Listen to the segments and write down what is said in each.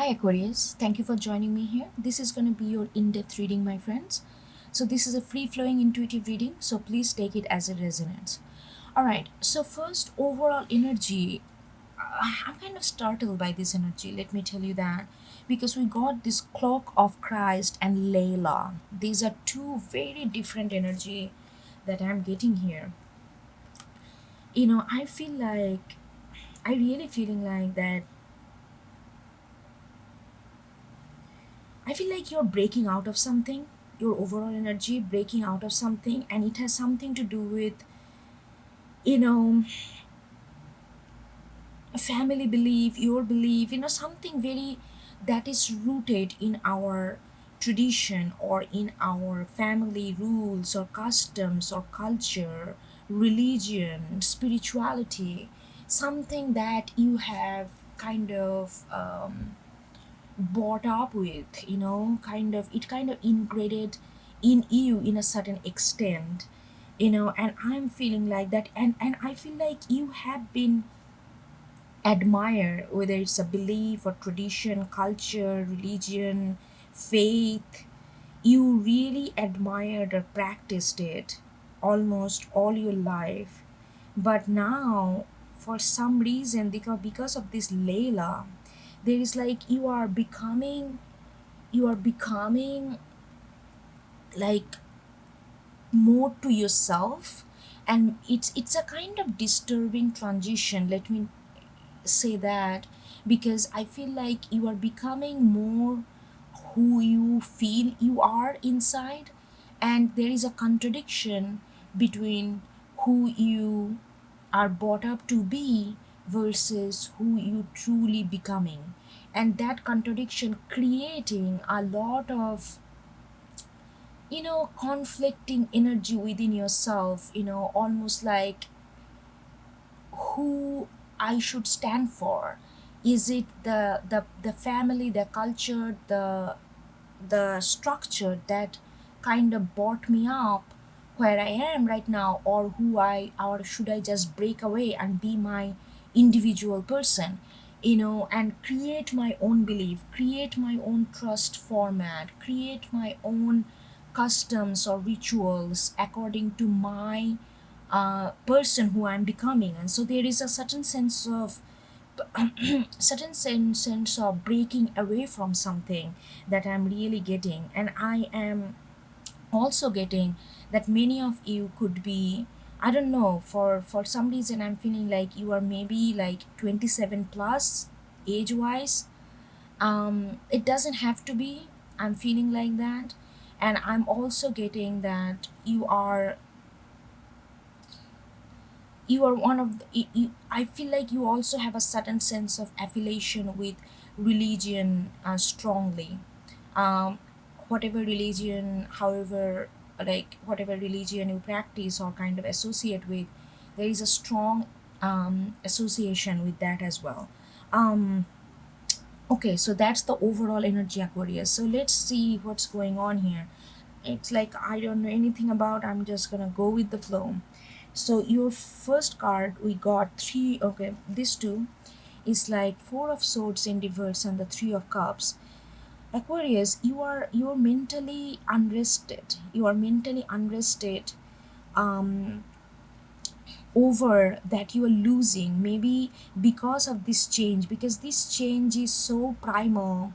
Hi Aquarius, thank you for joining me here. This is going to be your in-depth reading, my friends. So this is a free-flowing intuitive reading, so please take it as it resonates. Alright, so first overall energy. I'm kind of startled by this energy, let me tell you that. Because we got this clock of Christ and Layla. These are two very different energy that I'm getting here. I feel like, I really feeling like that I feel like you're breaking out of something, your overall energy breaking out of something, and it has something to do with, you know, a family belief, your belief, something very that is rooted in our tradition or in our family rules or customs or culture, religion, spirituality, something that you have kind of brought up with, kind of ingrained in you in a certain extent, and I'm feeling like that, and I feel like you have been admire, whether it's a belief or tradition, culture, religion, faith, you really admired or practiced it almost all your life. But now, for some reason, because of this Layla, there is like you are becoming like more to yourself, and it's a kind of disturbing transition, let me say that, because I feel like you are becoming more who you feel you are inside, and there is a contradiction between who you are brought up to be versus who you truly becoming, and that contradiction creating a lot of conflicting energy within yourself, almost like who I should stand for. Is it the family, the culture, the structure that kind of brought me up where I am right now, or or should I just break away and be my individual person, and create my own belief, create my own trust format, create my own customs or rituals according to my person who I'm becoming. And so there is a certain sense of sense of breaking away from something that I'm really getting, and I am also getting that many of you could be, I don't know, for some reason I'm feeling like you are maybe like 27 plus age wise. It doesn't have to be, I'm feeling like that. And I'm also getting that you are one of I feel like you also have a certain sense of affiliation with religion strongly. um, Whatever religion, however, like whatever religion you practice or kind of associate with, there is a strong association with that as well. um, okay, so that's the overall energy, Aquarius. So let's see what's going on here. It's like I don't know anything about, I'm just gonna go with the flow. So your first card, we got three. Okay, this two is like four of swords in reverse and the three of cups. Aquarius, you're mentally unrested. You are mentally unrested um over that you are losing, maybe because of this change, because this change is so primal,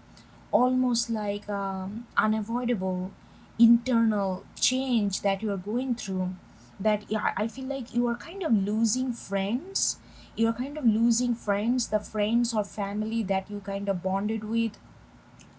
almost like unavoidable internal change that you are going through, that yeah, I feel like you are kind of losing friends. You're kind of losing friends, the friends or family that you kind of bonded with,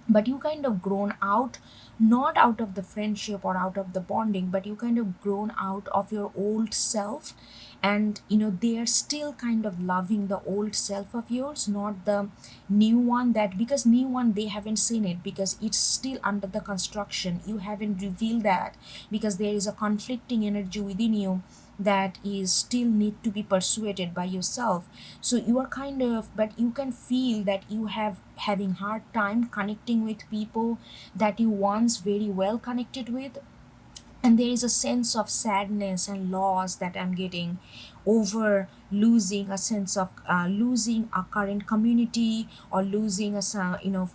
but you kind of grown out, not out of the friendship or out of the bonding, but you kind of grown out of your old self. And they're still kind of loving the old self of yours, not the new one, that because new one they haven't seen it, because it's still under the construction, you haven't revealed that, because there is a conflicting energy within you that is still need to be persuaded by yourself. So you are kind of, but you can feel that you have having hard time connecting with people that you once very well connected with. and there is a sense of sadness and loss that I'm getting over losing a sense of losing a current community, or losing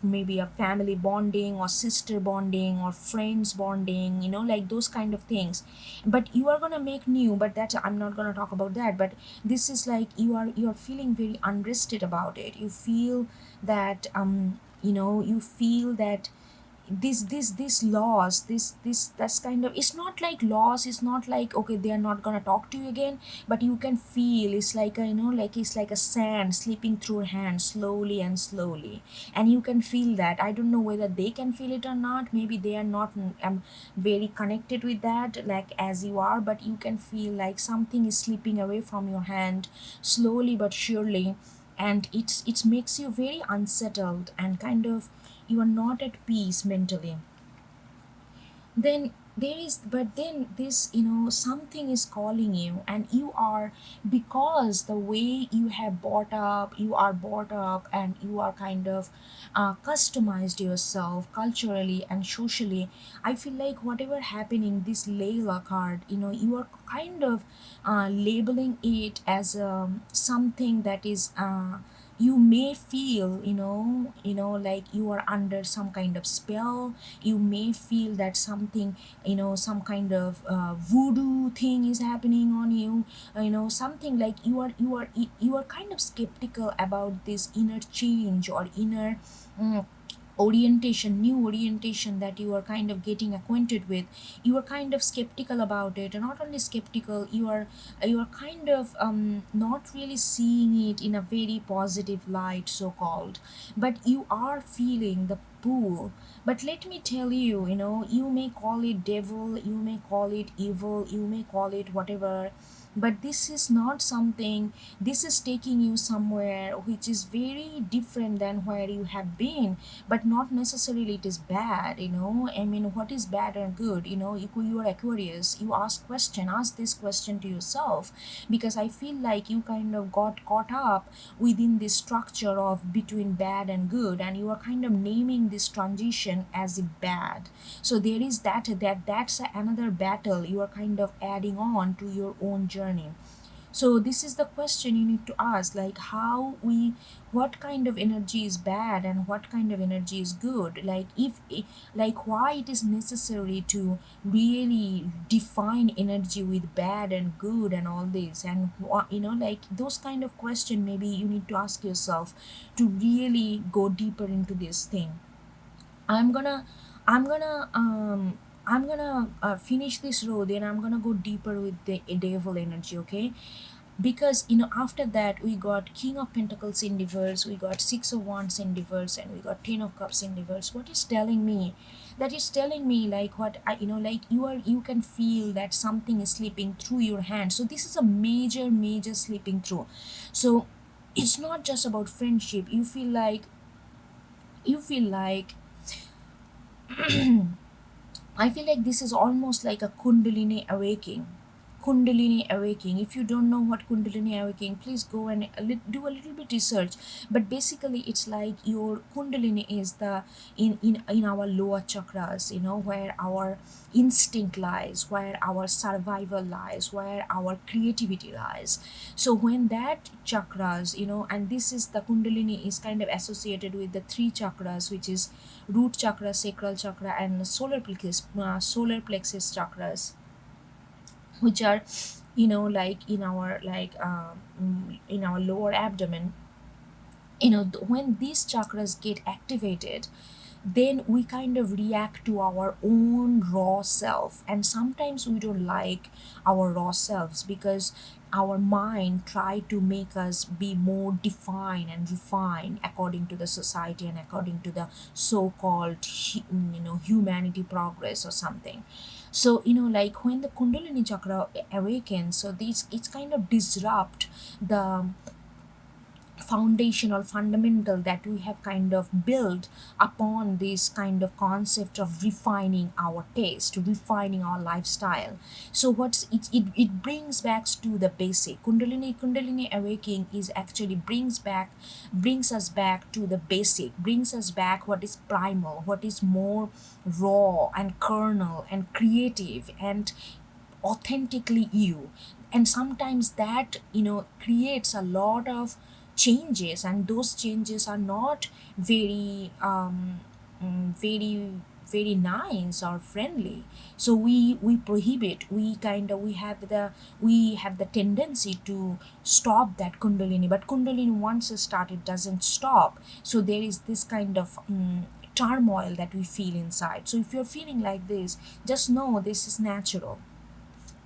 maybe a family bonding or sister bonding or friends bonding, like those kind of things. But you are gonna make new, but that I'm not gonna talk about that. But this is like you're feeling very unrested about it. You feel that you feel that this loss, this that's kind of, it's not like loss, it's not like okay they are not gonna talk to you again, but you can feel it's like a like it's like a sand slipping through your hand slowly and slowly. And you can feel that. I don't know whether they can feel it or not, maybe they are not very connected with that like as you are, but you can feel like something is slipping away from your hand slowly but surely. And it makes you very unsettled and kind of you are not at peace mentally. Then there is, but then this, something is calling you, and you are, because the way you have brought up, you are brought up, and you are kind of customized yourself culturally and socially. I feel like whatever happening, this Layla card, you are kind of labeling it as something that is you may feel, like you are under some kind of spell. You may feel that something, some kind of voodoo thing is happening on you. Something like you are kind of skeptical about this inner change or inner mm, orientation, new orientation that you are kind of getting acquainted with. You are kind of skeptical about it, and not only skeptical, you are kind of not really seeing it in a very positive light, so called. But you are feeling the pull. But let me tell you, you may call it devil, you may call it evil, you may call it whatever, but this is not something, this is taking you somewhere which is very different than where you have been. But not necessarily it is bad, I mean, what is bad or good, you are Aquarius, you ask this question to yourself. Because I feel like you kind of got caught up within this structure of between bad and good, and you are kind of naming this transition as a bad. So there is that's another battle you are kind of adding on to your own journey. So this is the question you need to ask, like how we, what kind of energy is bad and what kind of energy is good. Like if like why it is necessary to really define energy with bad and good and all this, and like those kind of question maybe you need to ask yourself to really go deeper into this thing. I'm gonna I'm gonna finish this row, then I'm gonna go deeper with the devil energy, okay? Because after that we got King of Pentacles in reverse, we got Six of Wands in reverse, and we got Ten of Cups in reverse. What is telling me? That is telling me like what I like you can feel that something is slipping through your hand. So this is a major slipping through. So it's not just about friendship. You feel like I feel like this is almost like a Kundalini awakening. Kundalini awakening. If you don't know what Kundalini awakening, please go and do a little bit research. But basically, it's like your Kundalini is the in our lower chakras. Where our instinct lies, where our survival lies, where our creativity lies. So when that chakras, and this is the Kundalini is kind of associated with the three chakras, which is root chakra, sacral chakra, and solar plexus chakras, which are like in our lower abdomen. When these chakras get activated, then we kind of react to our own raw self, and sometimes we don't like our raw selves because our mind try to make us be more defined and refined according to the society and according to the so-called humanity progress or something. So like when the Kundalini chakra awakens, so this it's kind of disrupt the foundational fundamental that we have kind of built upon this kind of concept of refining our taste, refining our lifestyle. So what's it brings back to the basic. Kundalini awakening is actually brings us back to the basic, brings us back what is primal, what is more raw and kernel and creative and authentically you. And sometimes that creates a lot of changes, and those changes are not very very very nice or friendly. So we prohibit, we have the tendency to stop that kundalini, but kundalini once it started doesn't stop. So there is this kind of turmoil that we feel inside. So if you're feeling like this, just know this is natural.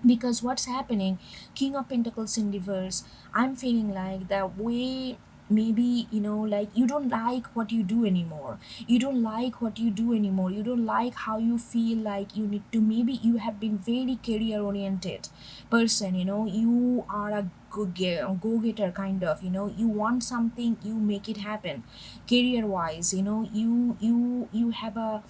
Because what's happening, king of pentacles in reverse, I'm feeling like the way, maybe like you don't like what you do anymore, you don't like what you do anymore, you don't like how you feel like you need to. Maybe you have been very career oriented person, you are a go-getter kind of, you want something, you make it happen. Career wise, you have a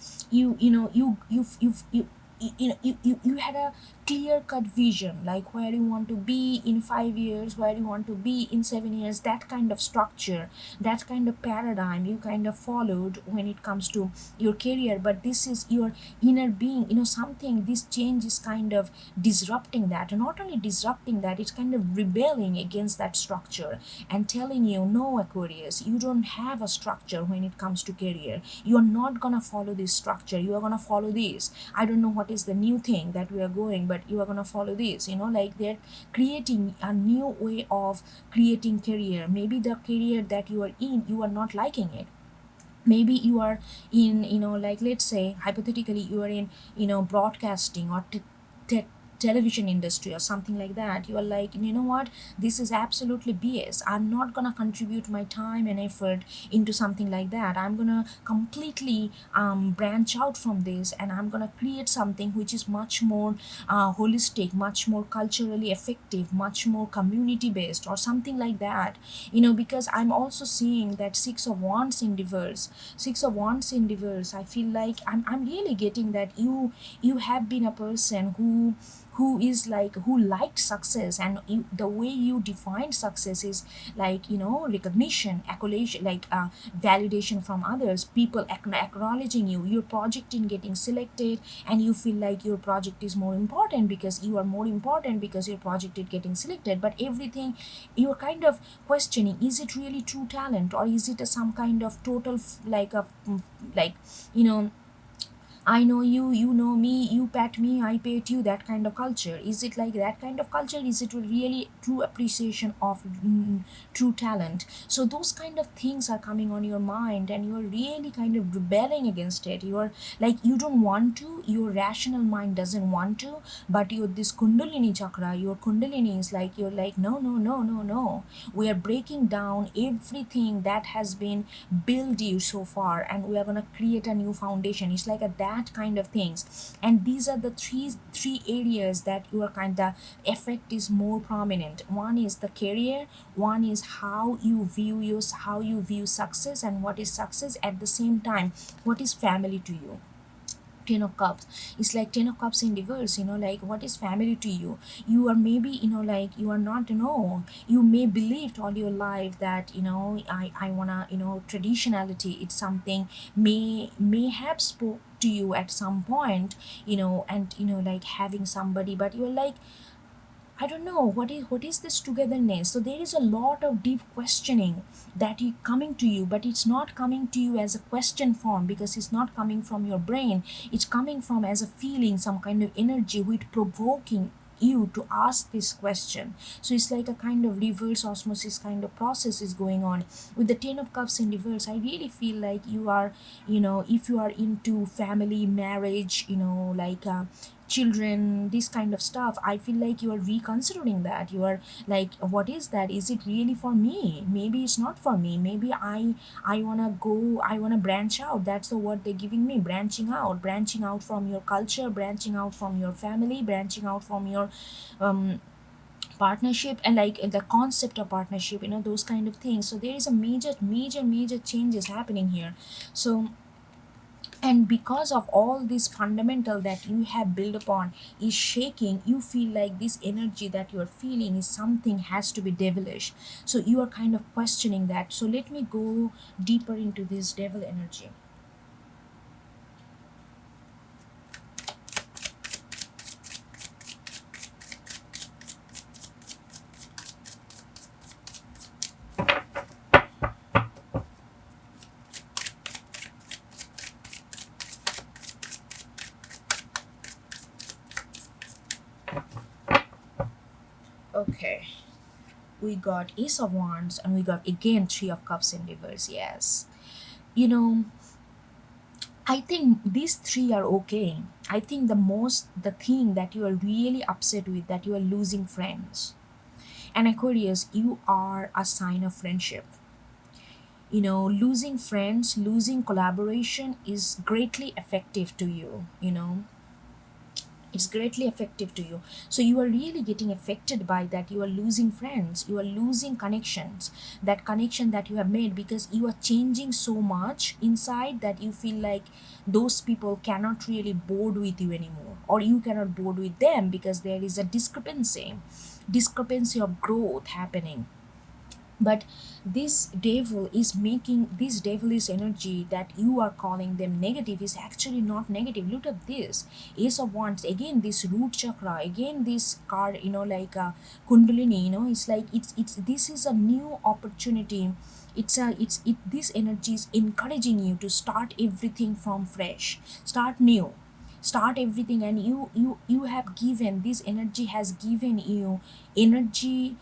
you had a clear cut vision, like where you want to be in 5 years, where you want to be in 7 years. That kind of structure, that kind of paradigm you kind of followed when it comes to your career. But this is your inner being, something, this change is kind of disrupting that. And not only disrupting that, it's kind of rebelling against that structure and telling you, no, Aquarius, you don't have a structure when it comes to career. You are not gonna follow this structure, you are gonna follow this. I don't know what is the new thing that we are going, but you are gonna follow this. Like they're creating a new way of creating career. Maybe the career that you are in, you are not liking it. Maybe you are in, like let's say hypothetically, you are in, broadcasting or television industry or something like that. You are like, you know what, this is absolutely BS, I'm not gonna contribute my time and effort into something like that. I'm gonna completely branch out from this, and I'm gonna create something which is much more holistic, much more culturally effective, much more community based or something like that. Because I'm also seeing that six of wands in reverse. I feel like I'm really getting that you have been a person who is like, who liked success, and the way you define success is like, recognition, accolation, like validation from others, people acknowledging you, your project in getting selected, and you feel like your project is more important because you are more important because your project is getting selected. But everything, you're kind of questioning, is it really true talent, or is it some kind of total like a like you know I know you, you know me, you pat me, I pat you, that kind of culture. Is it like that kind of culture? Is it really true appreciation of true talent? So those kind of things are coming on your mind, and you're really kind of rebelling against it. You're like, you don't want to, your rational mind doesn't want to, but your this kundalini chakra, your kundalini is like, you're like, no, no, no, no, no. We are breaking down everything that has been built you so far, and we are going to create a new foundation. It's like that kind of things. And these are the three areas that your kind of effect is more prominent. One is the career, one is how you view success, and what is success. At the same time, what is family to you? Ten of cups, it's like ten of cups in reverse. Like, what is family to you? You are maybe, like, you are not, you may believed all your life that, I wanna, traditionality, it's something may have spoke to you at some point, and like having somebody, but you're like, I don't know what is this togetherness. So there is a lot of deep questioning that is coming to you, but it's not coming to you as a question form, because it's not coming from your brain. It's coming from as a feeling, some kind of energy which provoking you to ask this question. So it's like a kind of reverse osmosis kind of process is going on. With the ten of cups in reverse, I really feel like you are, if you are into family, marriage, like children, this kind of stuff, I feel like you are reconsidering that. You are like, what is that? Is it really for me? Maybe it's not for me. Maybe I want to go, I want to branch out. That's the word they're giving me, branching out from your culture, branching out from your family, branching out from your um partnership and like the concept of partnership, those kind of things. So there is a major changes happening here. So, and because of all this fundamental that you have built upon is shaking, you feel like this energy that you are feeling is something has to be devilish. So you are kind of questioning that. So let me go deeper into this devil energy. Okay, we got Ace of Wands and we got again Three of Cups in reverse. Yes, you know, I think these three are okay. I think the thing that you are really upset with, that you are losing friends. And Aquarius, you are a sign of friendship. Losing friends, losing collaboration is greatly effective to you. It's greatly effective to you. So you are really getting affected by that. You are losing friends, you are losing connections, that connection that you have made, because you are changing so much inside that you feel like those people cannot really board with you anymore, or you cannot board with them because there is a discrepancy of growth happening. But this devilish energy that you are calling them negative is actually not negative. Look at this Ace of Wands, again this root chakra, again this card, like a kundalini. It's like it's this is a new opportunity. This energy is encouraging you to start everything from fresh, start new, start everything. And you have given, this energy has given you energy,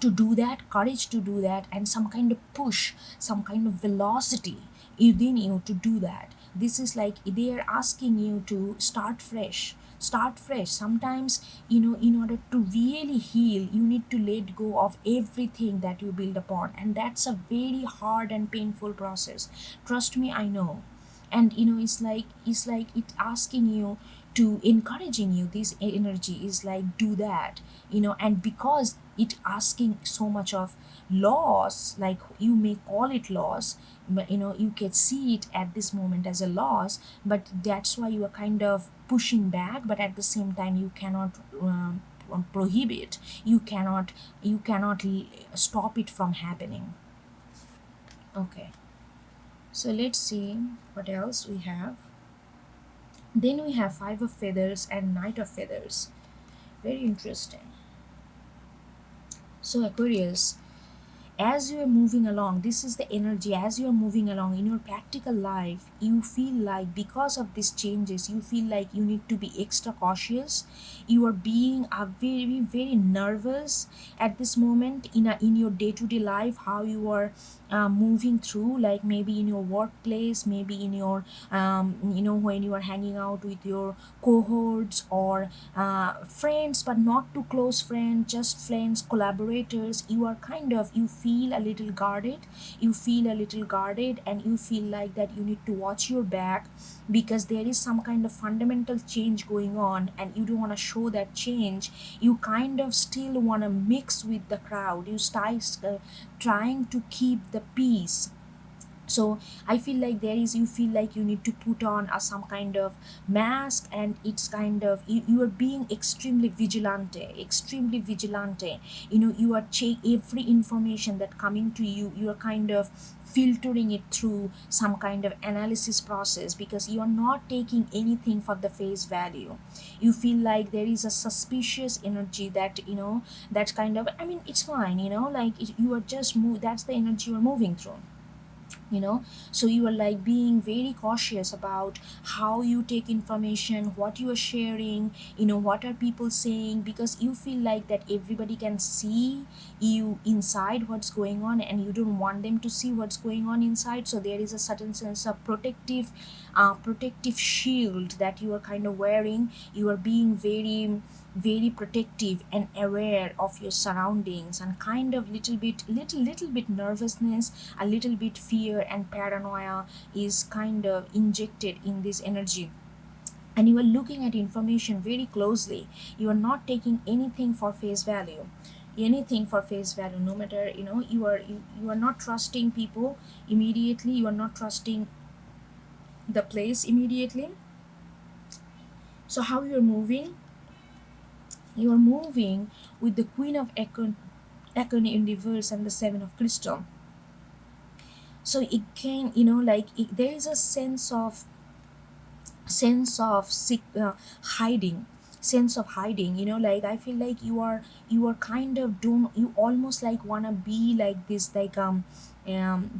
to do that, courage to do that, and some kind of push, some kind of velocity within you to do that. This is like they are asking you to start fresh. Start fresh. Sometimes, in order to really heal, you need to let go of everything that you build upon, and that's a very hard and painful process. Trust me, I know. And it's like it asking you to, encouraging you, this energy is like do that. And because it asking so much of loss, like you may call it loss, but you can see it at this moment as a loss, but that's why you are kind of pushing back. But at the same time, you cannot prohibit, you cannot stop it from happening. Okay, so let's see what else we have. Then we have Five of Feathers and Knight of Feathers. Very interesting. So Aquarius, as you are moving along, this is the energy. As you are moving along in your practical life, you feel like because of these changes, you feel like you need to be extra cautious. You are being a very nervous at this moment in your day-to-day life, how you are moving through, like maybe in your workplace, maybe in your when you are hanging out with your cohorts, or friends, but not too close friends, just friends, collaborators. You feel a little guarded. And you feel like that you need to watch your back, because there is some kind of fundamental change going on, and you don't want to show that change. You kind of still want to mix with the crowd. You start trying to keep the peace. So I feel like you feel like you need to put on some kind of mask, and it's kind of you are being extremely vigilante. You are every information that coming to you, you are kind of filtering it through some kind of analysis process, because you are not taking anything for the face value. You feel like there is a suspicious energy that that's kind of, I mean, it's fine, like you are just that's the energy you're moving through. So you are like being very cautious about how you take information, what you are sharing, what are people saying, because you feel like that everybody can see you inside what's going on, and you don't want them to see what's going on inside. So there is a certain sense of protective shield that you are kind of wearing. You are being very protective and aware of your surroundings, and kind of little bit nervousness, a little bit fear and paranoia is kind of injected in this energy. and you are looking at information very closely. You are not taking anything for face value, anything for face value, no matter, you are not trusting people immediately, you are not trusting the place immediately. So how you're moving, you are moving with the queen of Econ in reverse and the seven of crystal. So it can, there is a sense of hiding, sense of hiding, I feel like you are kind of don't, you almost like wanna be like this,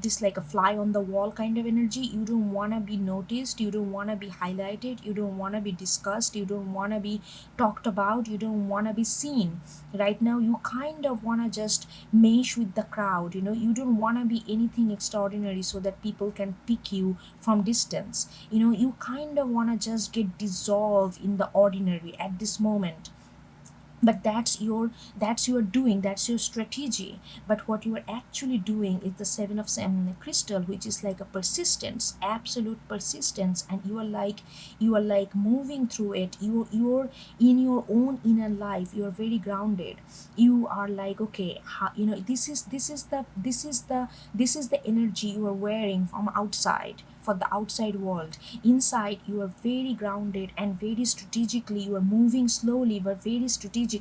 this like a fly on the wall kind of energy. You don't want to be noticed, you don't want to be highlighted, you don't want to be discussed, you don't want to be talked about, you don't want to be seen. Right now you kind of want to just mesh with the crowd, you don't want to be anything extraordinary so that people can pick you from distance. You kind of want to just get dissolved in the ordinary at this moment. But that's your doing, that's your strategy. But what you are actually doing is the seven of crystal, which is like a persistence, absolute persistence. And you are like moving through it. You're in your own inner life, you're very grounded. You are like, okay, this is the energy you are wearing from outside, for the outside world. Inside you are very grounded and very strategically, you are moving slowly but very strategically.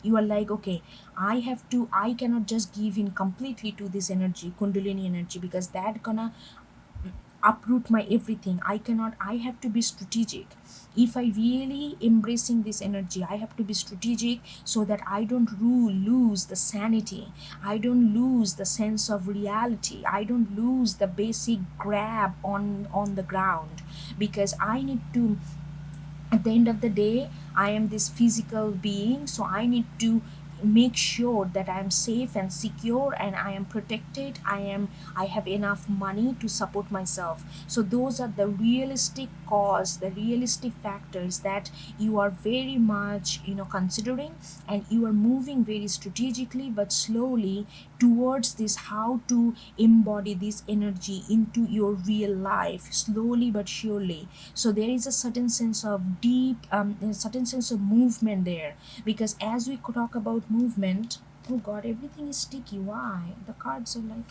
You are like, okay, I cannot just give in completely to this energy, kundalini energy, because that gonna uproot my everything. I have to be strategic. If I really embracing this energy, I have to be strategic so that I don't lose the sanity, I don't lose the sense of reality, I don't lose the basic grab on the ground. Because I need to, at the end of the day, I am this physical being, so I need to make sure that I am safe and secure and I am protected, I have enough money to support myself. So those are the realistic cause, the realistic factors that you are very much, considering. And you are moving very strategically but slowly towards this, how to embody this energy into your real life, slowly but surely. So there is a certain sense of deep, a certain sense of movement there. Because as we talk about movement, oh god, everything is sticky, why the cards are like,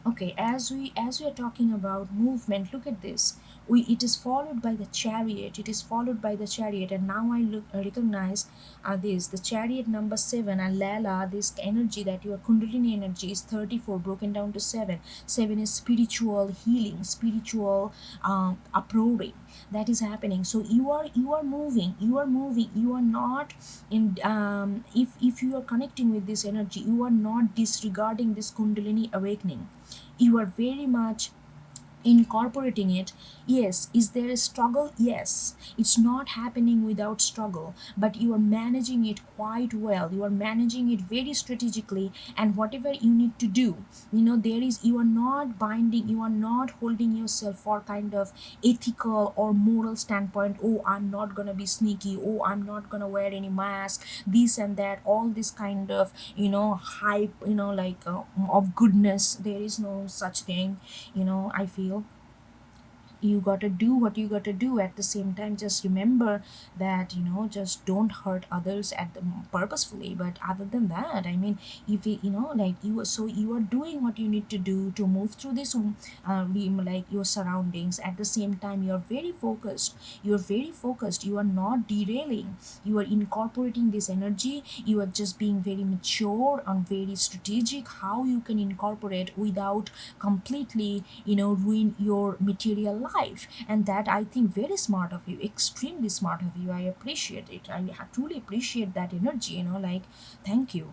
okay, as we are talking about movement, look at this. It is followed by the chariot, it is followed by the chariot. And now I recognize this, the chariot number 7, and Lala, this energy that your kundalini energy is 34 broken down to 7. 7 is spiritual healing, spiritual uprooting that is happening. So you are moving, you are not in, if you are connecting with this energy, you are not disregarding this kundalini awakening. You are very much incorporating it. Yes, is there a struggle? Yes, it's not happening without struggle, but you are managing it quite well, you are managing it very strategically. And whatever you need to do, there is, you are not binding, you are not holding yourself for kind of ethical or moral standpoint. Oh, I'm not gonna be sneaky, oh, I'm not gonna wear any mask, this and that, all this kind of, hype, of goodness. There is no such thing. I feel you got to do what you got to do. At the same time, just remember that, just don't hurt others at the purposefully. But other than that, I mean, if like you are doing what you need to do to move through this, like your surroundings. At the same time, you're very focused, you are not derailing, you are incorporating this energy, you are just being very mature and very strategic how you can incorporate without completely, ruin your material life. And that, I think, very smart of you, extremely smart of you. I appreciate it, I truly appreciate that energy, like, thank you.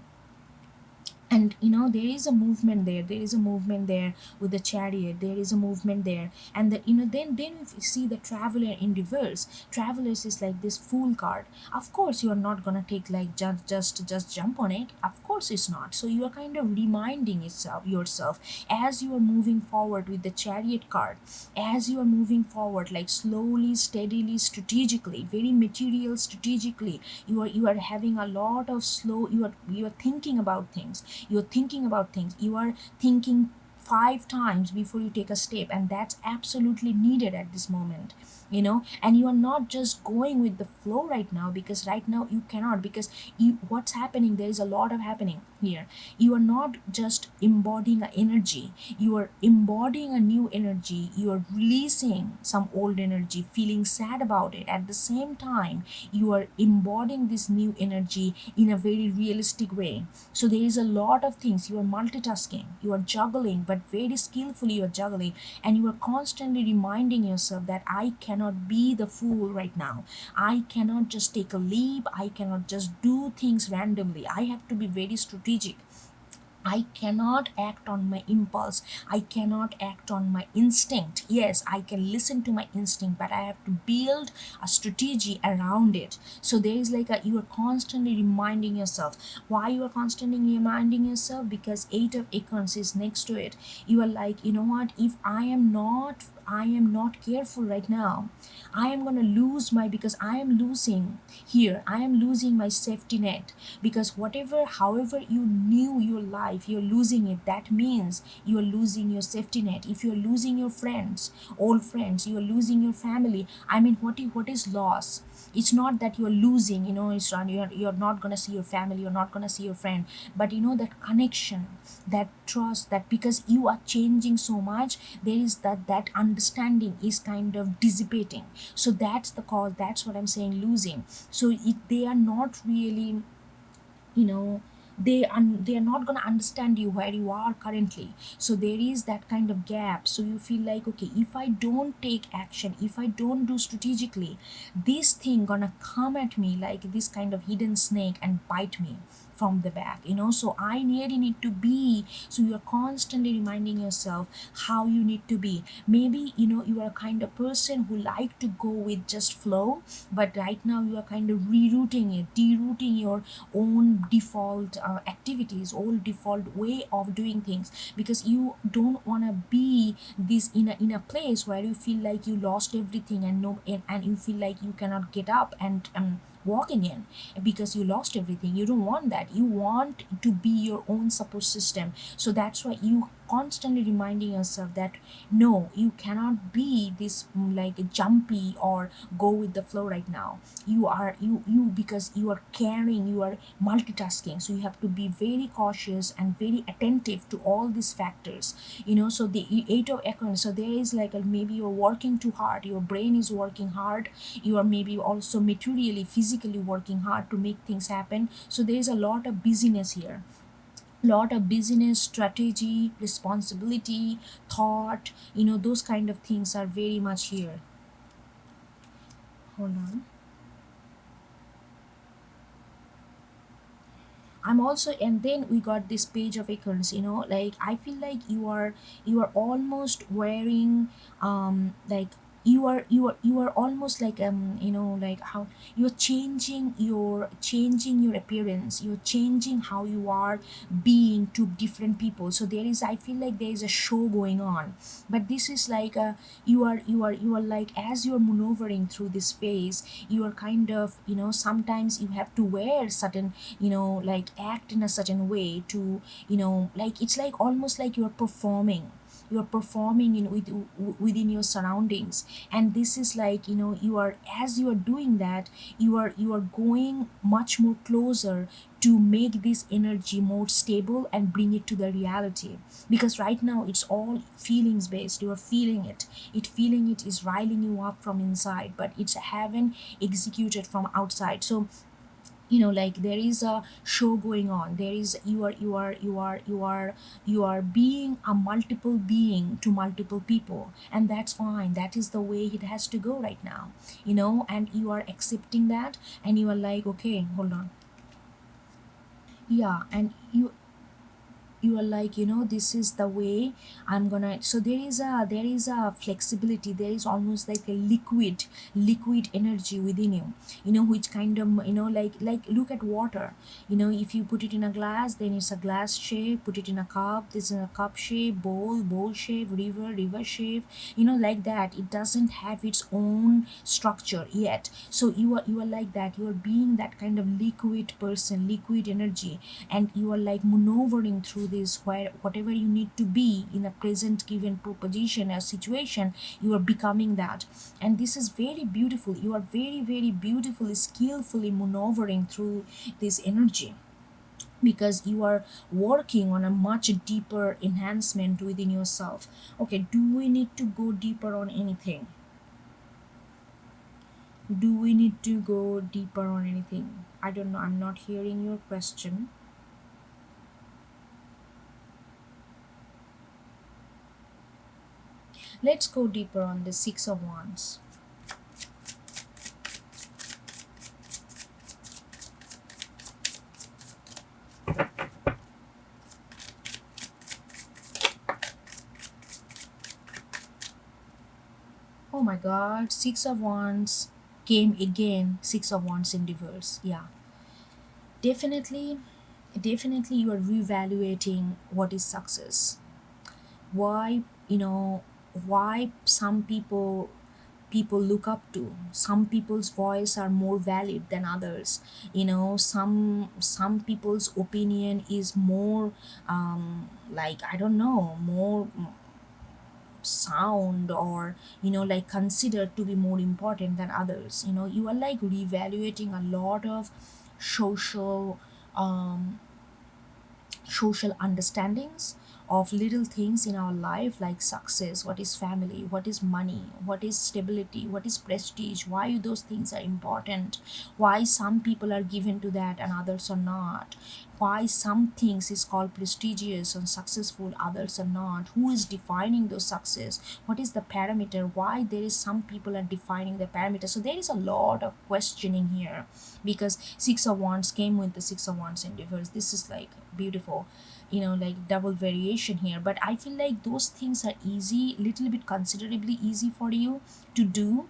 And there is a movement there, with the chariot, there is a movement there. And then if you see the traveler in reverse, travelers is like this fool card. Of course you are not gonna take like just jump on it, of course it's not. So you are kind of reminding yourself as you are moving forward with the chariot card, as you are moving forward, like slowly, steadily, strategically, very material strategically. You are having a lot of slow, you are thinking about things, you are thinking 5 times before you take a step, and that's absolutely needed at this moment. And you are not just going with the flow right now, because right now you cannot, because what's happening, there is a lot of happening here. You are not just embodying an energy, you are embodying a new energy. You are releasing some old energy, feeling sad about it. At the same time, you are embodying this new energy in a very realistic way. So there is a lot of things. You are multitasking, you are juggling, but very skillfully you are juggling, and you are constantly reminding yourself that I cannot be the fool right now. I cannot just take a leap, I cannot just do things randomly. I have to be very strategic. I cannot act on my impulse. I cannot act on my instinct. Yes, I can listen to my instinct, but I have to build a strategy around it. So there is like you are constantly reminding yourself. Why you are constantly reminding yourself? Because Eight of Acorns is next to it. You are like, you know what? If I am not careful right now, I am gonna lose my, because I am losing here. I am losing my safety net, because whatever, however you knew your life, you're losing it. That means you are losing your safety net. If you're losing your friends, old friends, you are losing your family. I mean, what is loss? It's not that you're losing, it's not, you're not gonna see your family, you're not gonna see your friend, but that connection, that trust, that because you are changing so much, there is that understanding is kind of dissipating. So that's the cause. That's what I'm saying, losing. So they are not really, you know they are not going to understand you where you are currently. So there is that kind of gap. So you feel like, okay, if I don't take action, if I don't do strategically, this thing gonna come at me like this kind of hidden snake and bite me from the back. So I really need to be. So you're constantly reminding yourself how you need to be. Maybe you are a kind of person who like to go with just flow, but right now you are kind of rerouting it, derooting your own default activities, old default way of doing things, because you don't want to be this in a place where you feel like you lost everything, and no and you feel like you cannot get up and walk again because you lost everything. You don't want that. You want to be your own support system. So that's why you constantly reminding yourself that no, you cannot be this like jumpy or go with the flow right now. You because you are caring, you are multitasking, so you have to be very cautious and very attentive to all these factors. So the Eight of Acorns, so there is like maybe you're working too hard, your brain is working hard, you are maybe also materially, physically working hard to make things happen. So there is a lot of busyness here, lot of business, strategy, responsibility, thought, those kind of things are very much here. Hold on. I'm also, and then we got this Page of Acorns. Like I feel like you are almost wearing like you are almost like like how you're changing your appearance, you're changing how you are being to different people. So there is, I feel like there is a show going on, but this is like you are like, as you're maneuvering through this phase, you are kind of, sometimes you have to wear certain, like act in a certain way to, like it's like almost like you're performing within your surroundings. And this is like, as you are doing that, you are going much more closer to make this energy more stable and bring it to the reality. Because right now it's all feelings based. You are feeling it is riling you up from inside, but it's haven't executed from outside. So like there is a show going on. There is, you are being a multiple being to multiple people, and that's fine. That is the way it has to go right now. And you are accepting that, and you are like, okay, hold on. Yeah, and you are like, this is the way I'm gonna. So there is a flexibility. There is almost like a liquid energy within you, which kind of, like look at water. If you put it in a glass, then it's a glass shape. Put it in a cup, this is a cup shape. Bowl shape. River shape. Like that. It doesn't have its own structure yet. So you are like that. You are being that kind of liquid person, liquid energy, and you are like maneuvering through this, where whatever you need to be in a present given proposition or situation, you are becoming that. And this is very beautiful. You are very, very beautifully, skillfully maneuvering through this energy, because you are working on a much deeper enhancement within yourself. Okay, do we need to go deeper on anything? Do we need to go deeper on anything? I don't know, I'm not hearing your question. Let's go deeper on the Six of Wands. Oh my god, Six of Wands came again. Six of Wands in reverse. Yeah, definitely, definitely you are reevaluating what is success. Why, you know, why some people look up to. Some people's voice are more valid than others. Some people's opinion is more, like, I don't know, more sound, or like considered to be more important than others. You are like reevaluating a lot of social, um social understandings of little things in our life, like success, what is family, what is money, what is stability, what is prestige, why those things are important, why some people are given to that and others are not, why some things is called prestigious and successful, others are not, who is defining those success, what is the parameter, why there is some people are defining the parameter. So there is a lot of questioning here, because Six of Wands came with the Six of Wands in reverse. This is like beautiful, like double variation here. But I feel like those things are easy, little bit considerably easy for you to do.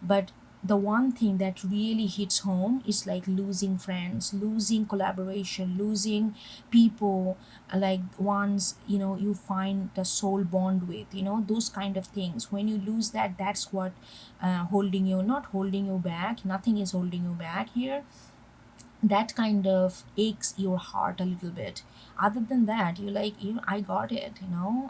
But the one thing that really hits home is like losing friends, losing collaboration, losing people, like ones you find the soul bond with, those kind of things. When you lose that, that's what holding you, not holding you back, nothing is holding you back here. That kind of aches your heart a little bit. Other than that, you're like, I got it,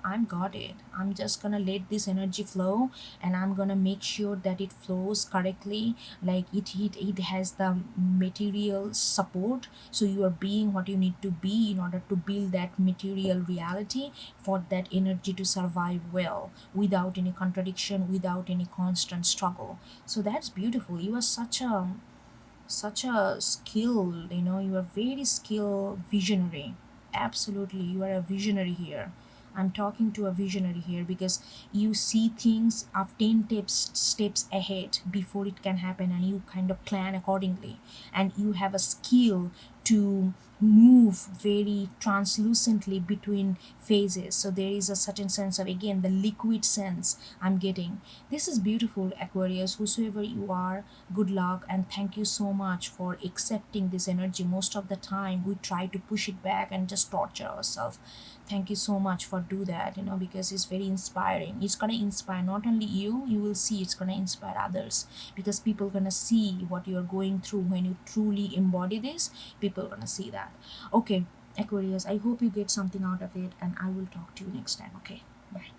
I'm got it. I'm just gonna let this energy flow, and I'm gonna make sure that it flows correctly, like it has the material support. So you are being what you need to be in order to build that material reality, for that energy to survive well, without any contradiction, without any constant struggle. So that's beautiful. You are such a skilled, you are very skilled visionary. Absolutely, you are a visionary here. I'm talking to a visionary here, because you see things of 10 steps ahead before it can happen, and you kind of plan accordingly, and you have a skill to move very translucently between phases. So there is a certain sense of, again, the liquid sense I'm getting. This is beautiful, Aquarius. Whosoever you are, good luck, and thank you so much for accepting this energy. Most of the time we try to push it back and just torture ourselves. Thank you so much for do that, because it's very inspiring. It's gonna inspire not only you, you will see it's gonna inspire others, because people gonna see what you're going through. When you truly embody this, people gonna see that. Okay, Aquarius, I hope you get something out of it, and I will talk to you next time. Okay, bye.